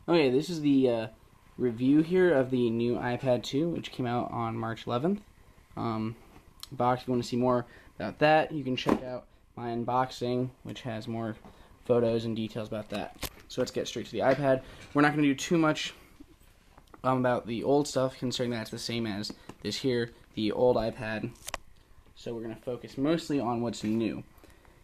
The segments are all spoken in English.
Okay, this is the review here of the new iPad 2, which came out on March 11th. Box, if you want to see more about that, you can check out my unboxing, which has more photos and details about that. So let's get straight to the iPad. We're not going to do too much about the old stuff, considering that's the same as this here, the old iPad. So we're going to focus mostly on what's new.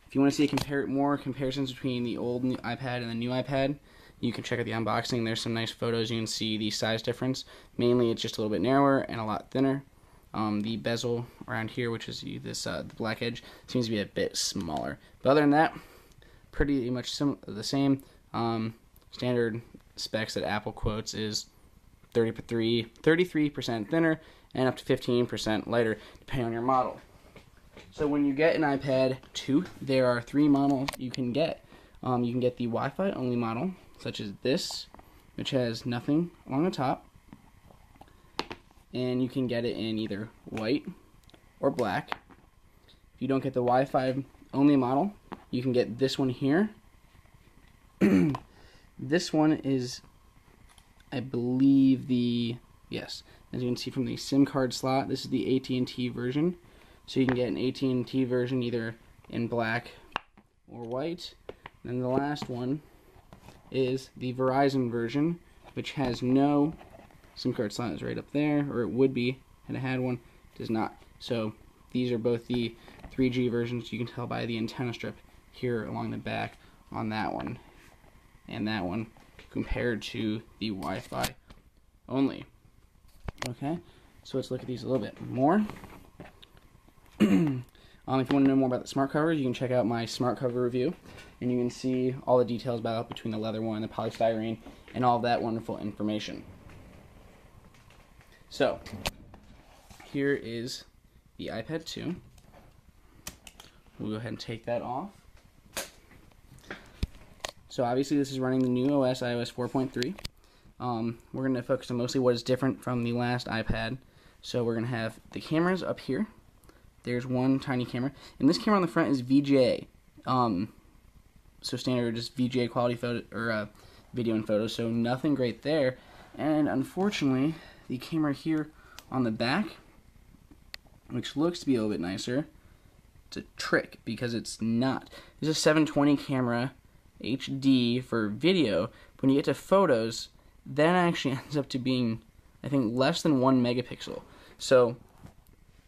If you want to see more comparisons between the old iPad and the new iPad, you can check out the unboxing. There's some nice photos. You can see the size difference. Mainly, it's just a little bit narrower and a lot thinner. The bezel around here, which is this the black edge, seems to be a bit smaller. But other than that, pretty much the same. Standard specs that Apple quotes is 33% thinner and up to 15% lighter, depending on your model. So when you get an iPad 2, there are 3 models you can get. You can get the Wi-Fi only model, such as this, which has nothing along the top. And you can get it in either white or black. If you don't get the Wi-Fi only model, you can get this one here. This one is, I believe, yes, as you can see from the SIM card slot, this is the AT&T version. So you can get an AT&T version either in black or white. And then the last one is the Verizon version, which has no SIM card slot. Is right up there, or it would be, and it had one. It does not. So these are both the 3G versions. You can tell by the antenna strip here along the back on that one and that one, compared to the Wi-Fi only. Okay, so let's look at these a little bit more. If you want to know more about the smart covers, you can check out my smart cover review, and you can see all the details about between the leather one, the polystyrene, and all of that wonderful information. So, here is the iPad 2. We'll go ahead and take that off. So obviously this is running the new OS, iOS 4.3. We're going to focus on mostly what is different from the last iPad. So we're going to have the cameras up here. There's one tiny camera. And this camera on the front is VGA. So standard just VGA quality photo, or video and photos, so nothing great there. And unfortunately, the camera here on the back, which looks to be a little bit nicer, it's a trick because it's not. It's a 720 camera, HD for video. When you get to photos, that actually ends up to being, I think, less than 1 megapixel. So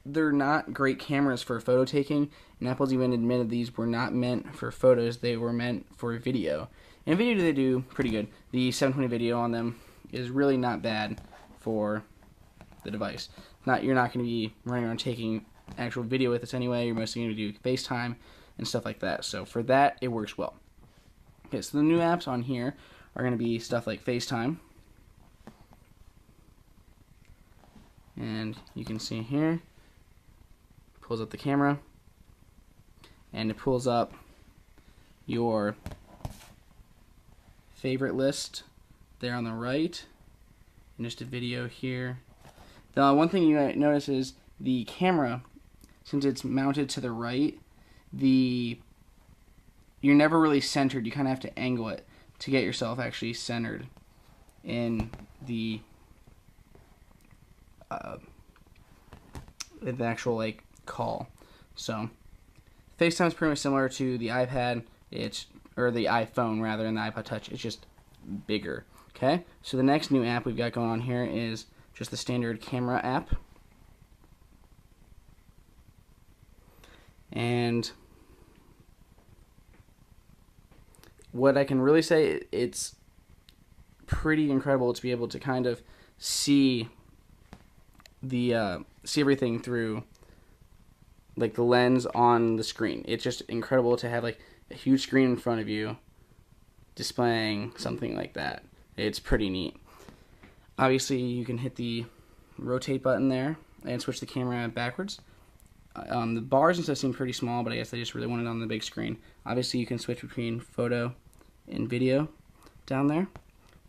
they're not great cameras for photo taking, and Apple's even admitted these were not meant for photos, they were meant for video. And video they do pretty good. The 720 video on them is really not bad for the device. You're not going to be running around taking actual video with this anyway. You're mostly going to do FaceTime and stuff like that. So for that, it works well. Okay, so the new apps on here are going to be stuff like FaceTime. And you can see here, pulls up the camera, and it pulls up your favorite list there on the right, and just a video here. The one thing you might notice is the camera, since it's mounted to the right, you're never really centered. You kind of have to angle it to get yourself actually centered in the actual call. So FaceTime is pretty much similar to the iPad, or the iPhone rather, and the iPod Touch. It's just bigger. Okay, so the next new app we've got going on here is just the standard camera app. And what I can really say, it's pretty incredible to be able to kind of see everything through the lens on the screen. It's just incredible to have a huge screen in front of you displaying something like that. It's pretty neat. Obviously, you can hit the rotate button there and switch the camera backwards. The bars and stuff seem pretty small, but I guess they just really want it on the big screen. Obviously, you can switch between photo and video down there.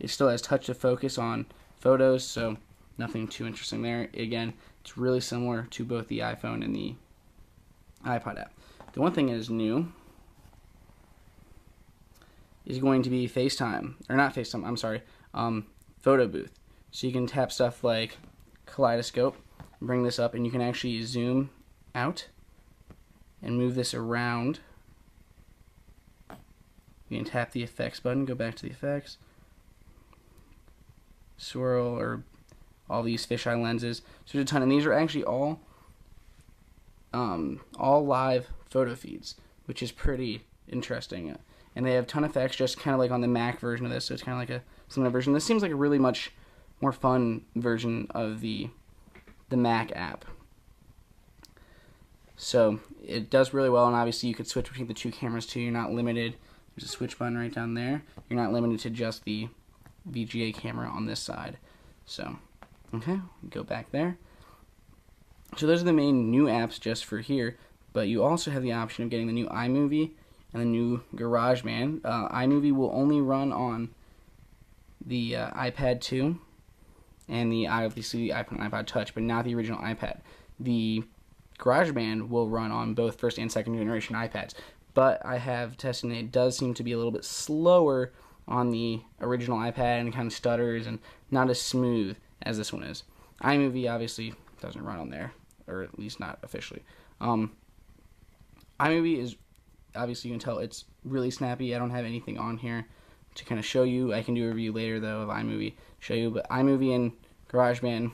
It still has touch to focus on photos, so nothing too interesting there. Again, it's really similar to both the iPhone and the iPod app. The one thing that is new is going to be FaceTime, or not FaceTime, I'm sorry, photo booth. So you can tap stuff like kaleidoscope, bring this up, and you can actually zoom out and move this around. You can tap the effects button, go back to the effects, swirl, or all these fisheye lenses. So there's a ton, and these are actually all live photo feeds, which is pretty interesting. And they have a ton of effects, just kind of like on the Mac version of this, so it's kind of like a similar version. This seems like a really much more fun version of the Mac app. So it does really well, and obviously you could switch between the two cameras too. You're not limited. There's a switch button right down there. You're not limited to just the VGA camera on this side. So, okay, go back there. So those are the main new apps just for here, but you also have the option of getting the new iMovie and the new GarageBand. iMovie will only run on the iPad 2 and the obviously the iPad and iPod Touch, but not the original iPad. The GarageBand will run on both first and second generation iPads, but I have tested and it does seem to be a little bit slower on the original iPad and kind of stutters and not as smooth as this one is. iMovie obviously doesn't run on there, or at least not officially. iMovie is, obviously you can tell it's really snappy. I don't have anything on here to kind of show you. I can do a review later though of iMovie, show you, but iMovie and GarageBand,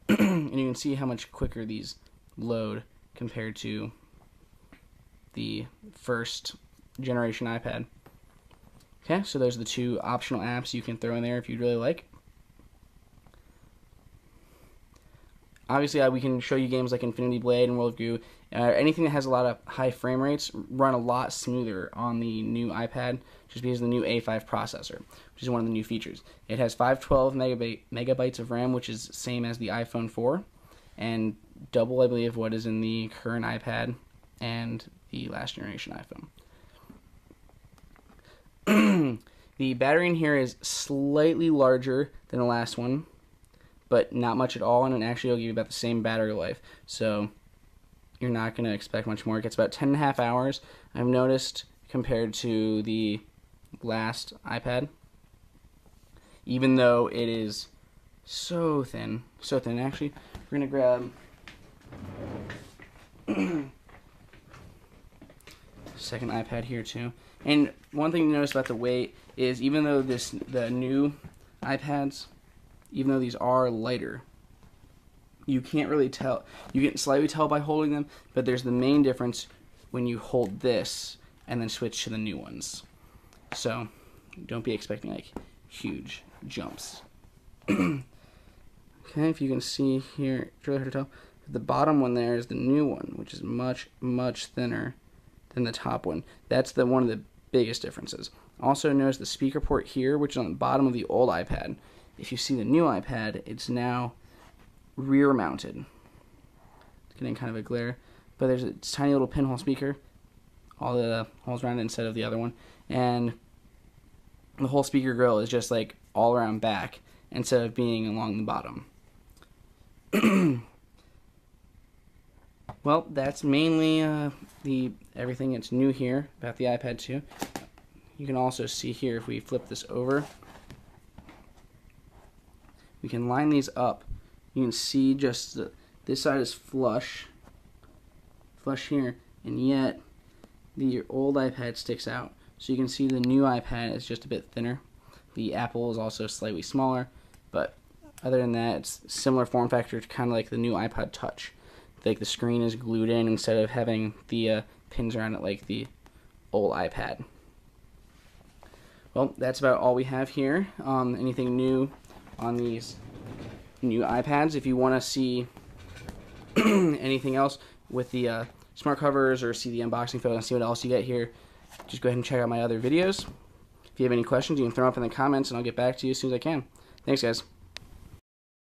and you can see how much quicker these load compared to the first generation iPad. Okay, so those are the two optional apps you can throw in there if you'd really like. Obviously, we can show you games like Infinity Blade and World of Goo. Anything that has a lot of high frame rates run a lot smoother on the new iPad, just because of the new A5 processor, which is one of the new features. It has 512 megabytes of RAM, which is the same as the iPhone 4, and double, I believe, what is in the current iPad and the last generation iPhone. The battery in here is slightly larger than the last one, but not much at all, and it actually will give you about the same battery life. So you're not going to expect much more. It gets about 10.5 hours, I've noticed, compared to the last iPad, even though it is so thin. Actually, we're going to grab second iPad here too. And one thing to notice about the weight is, even though the new iPads, even though these are lighter, you can't really tell. You can slightly tell by holding them, but there's the main difference when you hold this and then switch to the new ones. So don't be expecting like huge jumps. Okay, if you can see here, it's really hard to tell. The bottom one there is the new one, which is much, much thinner than the top one. That's one of the biggest differences. Also notice the speaker port here, which is on the bottom of the old iPad. If you see the new iPad, it's now rear mounted. It's getting kind of a glare, but there's a tiny little pinhole speaker, all the holes around it instead of the other one, and the whole speaker grill is just like all around back instead of being along the bottom. Well, that's mainly everything that's new here about the iPad 2. You can also see here, if we flip this over, we can line these up. You can see just this side is flush here, and yet the old iPad sticks out. So you can see the new iPad is just a bit thinner. The Apple is also slightly smaller, but other than that, it's similar form factor to kind of like the new iPod Touch. Like the screen is glued in instead of having the pins around it like the old iPad. Well, that's about all we have here. Anything new on these new iPads? If you want to see anything else with the smart covers, or see the unboxing photo and see what else you get here, just go ahead and check out my other videos. If you have any questions, you can throw them up in the comments and I'll get back to you as soon as I can. Thanks, guys.